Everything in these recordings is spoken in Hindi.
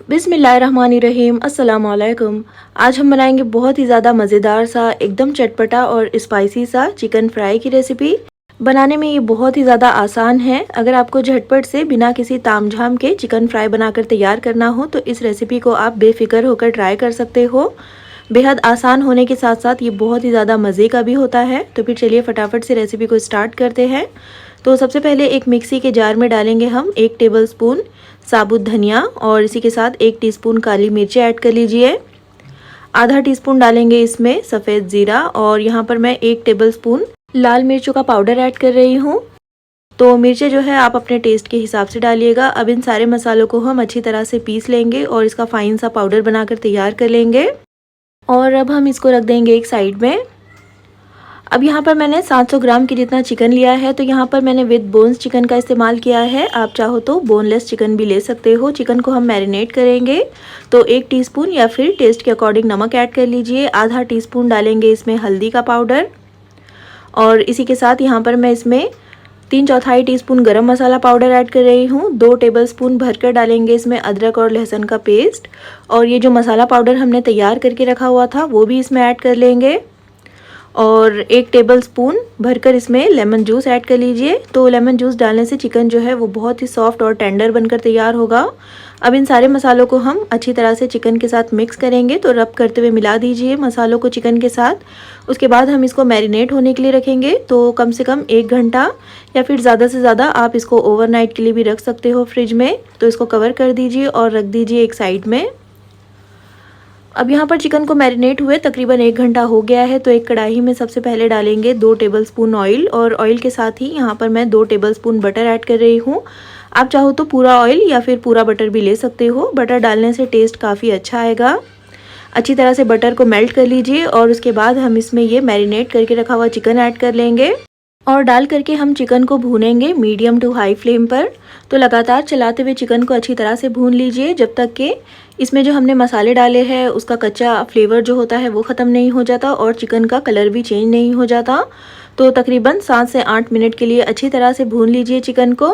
बिस्मिल्लाहिर्रहमानिर्रहीम। अस्सलाम वालेकुम। आज हम बनाएंगे बहुत ही ज़्यादा मज़ेदार सा एकदम चटपटा और स्पाइसी सा चिकन फ्राई की रेसिपी। बनाने में ये बहुत ही ज़्यादा आसान है। अगर आपको झटपट से बिना किसी तामझाम के चिकन फ्राई बनाकर तैयार करना हो तो इस रेसिपी को आप बेफिक्र होकर ट्राई कर सकते हो। बेहद आसान होने के साथ साथ ये बहुत ही ज़्यादा मज़े का भी होता है। तो फिर चलिए फटाफट से रेसिपी को स्टार्ट करते हैं। तो सबसे पहले एक मिक्सी के जार में डालेंगे हम 1 टेबलस्पून साबुत धनिया और इसी के साथ 1 टीस्पून काली मिर्ची ऐड कर लीजिए। आधा टीस्पून डालेंगे इसमें सफ़ेद ज़ीरा और यहाँ पर मैं 1 टेबलस्पून लाल मिर्चों का पाउडर ऐड कर रही हूँ। तो मिर्चें जो है आप अपने टेस्ट के हिसाब से डालिएगा। अब इन सारे मसालों को हम अच्छी तरह से पीस लेंगे और इसका फाइन सा पाउडर बनाकर तैयार कर लेंगे। और अब हम इसको रख देंगे एक साइड में। अब यहाँ पर मैंने 700 ग्राम की जितना चिकन लिया है, तो यहाँ पर मैंने विद बोन्स चिकन का इस्तेमाल किया है। आप चाहो तो बोनलेस चिकन भी ले सकते हो। चिकन को हम मैरिनेट करेंगे तो 1 टीस्पून या फिर टेस्ट के अकॉर्डिंग नमक ऐड कर लीजिए। आधा टीस्पून डालेंगे इसमें हल्दी का पाउडर और इसी के साथ यहाँ पर मैं इसमें 3/4 टीस्पून गरम मसाला पाउडर ऐड कर रही हूँ। 2 टेबलस्पून भरकर डालेंगे इसमें अदरक और लहसुन का पेस्ट और ये जो मसाला पाउडर हमने तैयार करके रखा हुआ था वो भी इसमें ऐड कर लेंगे। और 1 टेबलस्पून भरकर इसमें लेमन जूस ऐड कर लीजिए। तो लेमन जूस डालने से चिकन जो है वो बहुत ही सॉफ्ट और टेंडर बनकर तैयार होगा। अब इन सारे मसालों को हम अच्छी तरह से चिकन के साथ मिक्स करेंगे। तो रब करते हुए मिला दीजिए मसालों को चिकन के साथ। उसके बाद हम इसको मैरिनेट होने के लिए रखेंगे। तो कम से कम 1 घंटा या फिर ज़्यादा से ज़्यादा आप इसको ओवरनाइट के लिए भी रख सकते हो फ्रिज में। तो इसको कवर कर दीजिए और रख दीजिए एक साइड में। अब यहाँ पर चिकन को मैरिनेट हुए तकरीबन 1 घंटा हो गया है। तो एक कढ़ाई में सबसे पहले डालेंगे 2 टेबलस्पून ऑयल और ऑयल के साथ ही यहाँ पर मैं 2 टेबलस्पून बटर ऐड कर रही हूँ। आप चाहो तो पूरा ऑयल या फिर पूरा बटर भी ले सकते हो। बटर डालने से टेस्ट काफ़ी अच्छा आएगा। अच्छी तरह से बटर को मेल्ट कर लीजिए और उसके बाद हम इसमें ये मैरिनेट करके रखा हुआ चिकन ऐड कर लेंगे और डाल करके हम चिकन को भूनेंगे मीडियम टू हाई फ्लेम पर। तो लगातार चलाते हुए चिकन को अच्छी तरह से भून लीजिए जब तक कि इसमें जो हमने मसाले डाले हैं उसका कच्चा फ्लेवर जो होता है वो ख़त्म नहीं हो जाता और चिकन का कलर भी चेंज नहीं हो जाता। तो तकरीबन 7 से 8 मिनट के लिए अच्छी तरह से भून लीजिए चिकन को।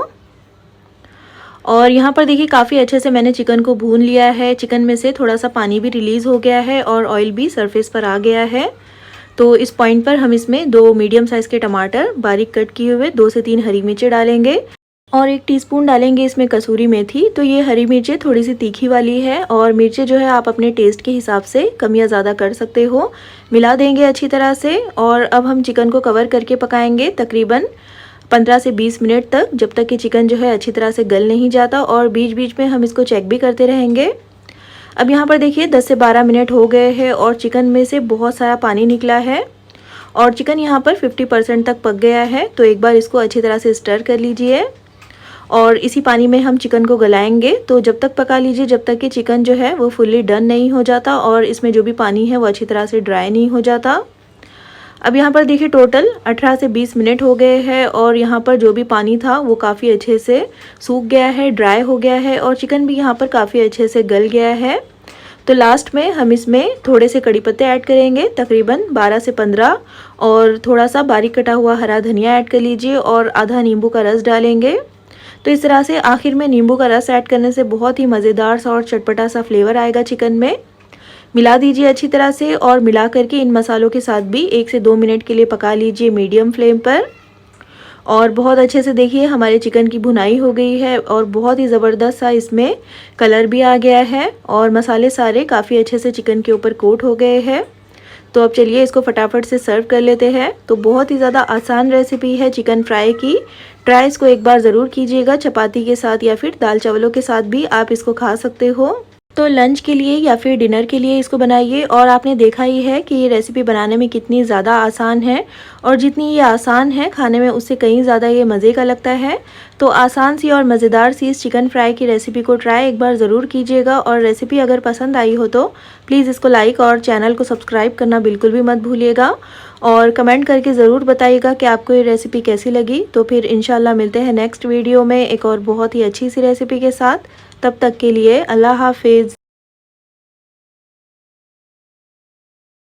और यहाँ पर देखिए काफ़ी अच्छे से मैंने चिकन को भून लिया है। चिकन में से थोड़ा सा पानी भी रिलीज़ हो गया है और ऑयल भी सरफेस पर आ गया है। तो इस पॉइंट पर हम इसमें 2 मीडियम साइज़ के टमाटर बारीक कट किए हुए, 2 से 3 हरी मिर्चें डालेंगे और 1 टीस्पून डालेंगे इसमें कसूरी मेथी। तो ये हरी मिर्चें थोड़ी सी तीखी वाली है और मिर्चें जो है आप अपने टेस्ट के हिसाब से कम या ज़्यादा कर सकते हो। मिला देंगे अच्छी तरह से और अब हम चिकन को कवर करके पकाएंगे तकरीबन 15 से 20 मिनट तक, जब तक कि चिकन जो है अच्छी तरह से गल नहीं जाता और बीच बीच में हम इसको चेक भी करते रहेंगे। अब यहाँ पर देखिए 10 से 12 मिनट हो गए हैं और चिकन में से बहुत सारा पानी निकला है और चिकन यहाँ पर 50% तक पक गया है। तो एक बार इसको अच्छी तरह से स्टर कर लीजिए और इसी पानी में हम चिकन को गलाएंगे। तो जब तक पका लीजिए जब तक कि चिकन जो है वो फुल्ली डन नहीं हो जाता और इसमें जो भी पानी है वो अच्छी तरह से ड्राई नहीं हो जाता। अब यहाँ पर देखिए टोटल 18 से 20 मिनट हो गए हैं और यहाँ पर जो भी पानी था वो काफ़ी अच्छे से सूख गया है, ड्राई हो गया है और चिकन भी यहाँ पर काफ़ी अच्छे से गल गया है। तो लास्ट में हम इसमें थोड़े से कड़ी पत्ते ऐड करेंगे तकरीबन 12 से 15 और थोड़ा सा बारीक कटा हुआ हरा धनिया ऐड कर लीजिए और आधा नींबू का रस डालेंगे। तो इस तरह से आखिर में नींबू का रस ऐड करने से बहुत ही मज़ेदार सा और चटपटा सा फ्लेवर आएगा चिकन में। मिला दीजिए अच्छी तरह से और मिला करके इन मसालों के साथ भी 1 से 2 मिनट के लिए पका लीजिए मीडियम फ्लेम पर। और बहुत अच्छे से देखिए हमारे चिकन की भुनाई हो गई है और बहुत ही ज़बरदस्त सा इसमें कलर भी आ गया है और मसाले सारे काफ़ी अच्छे से चिकन के ऊपर कोट हो गए हैं। तो अब चलिए इसको फटाफट से सर्व कर लेते हैं। तो बहुत ही ज़्यादा आसान रेसिपी है चिकन फ्राई की। ट्राई इसको एक बार ज़रूर कीजिएगा। चपाती के साथ या फिर दाल चावलों के साथ भी आप इसको खा सकते हो। तो लंच के लिए या फिर डिनर के लिए इसको बनाइए और आपने देखा ही है कि ये रेसिपी बनाने में कितनी ज़्यादा आसान है और जितनी ये आसान है खाने में उससे कहीं ज़्यादा ये मज़े का लगता है। तो आसान सी और मज़ेदार सी इस चिकन फ्राई की रेसिपी को ट्राई एक बार ज़रूर कीजिएगा और रेसिपी अगर पसंद आई हो तो प्लीज़ इसको लाइक और चैनल को सब्सक्राइब करना बिल्कुल भी मत भूलिएगा और कमेंट करके ज़रूर बताइएगा कि आपको ये रेसिपी कैसी लगी। तो फिर इंशाल्लाह मिलते हैं नेक्स्ट वीडियो में एक और बहुत ही अच्छी सी रेसिपी के साथ। तब तक के लिए अल्लाह हाफिज़।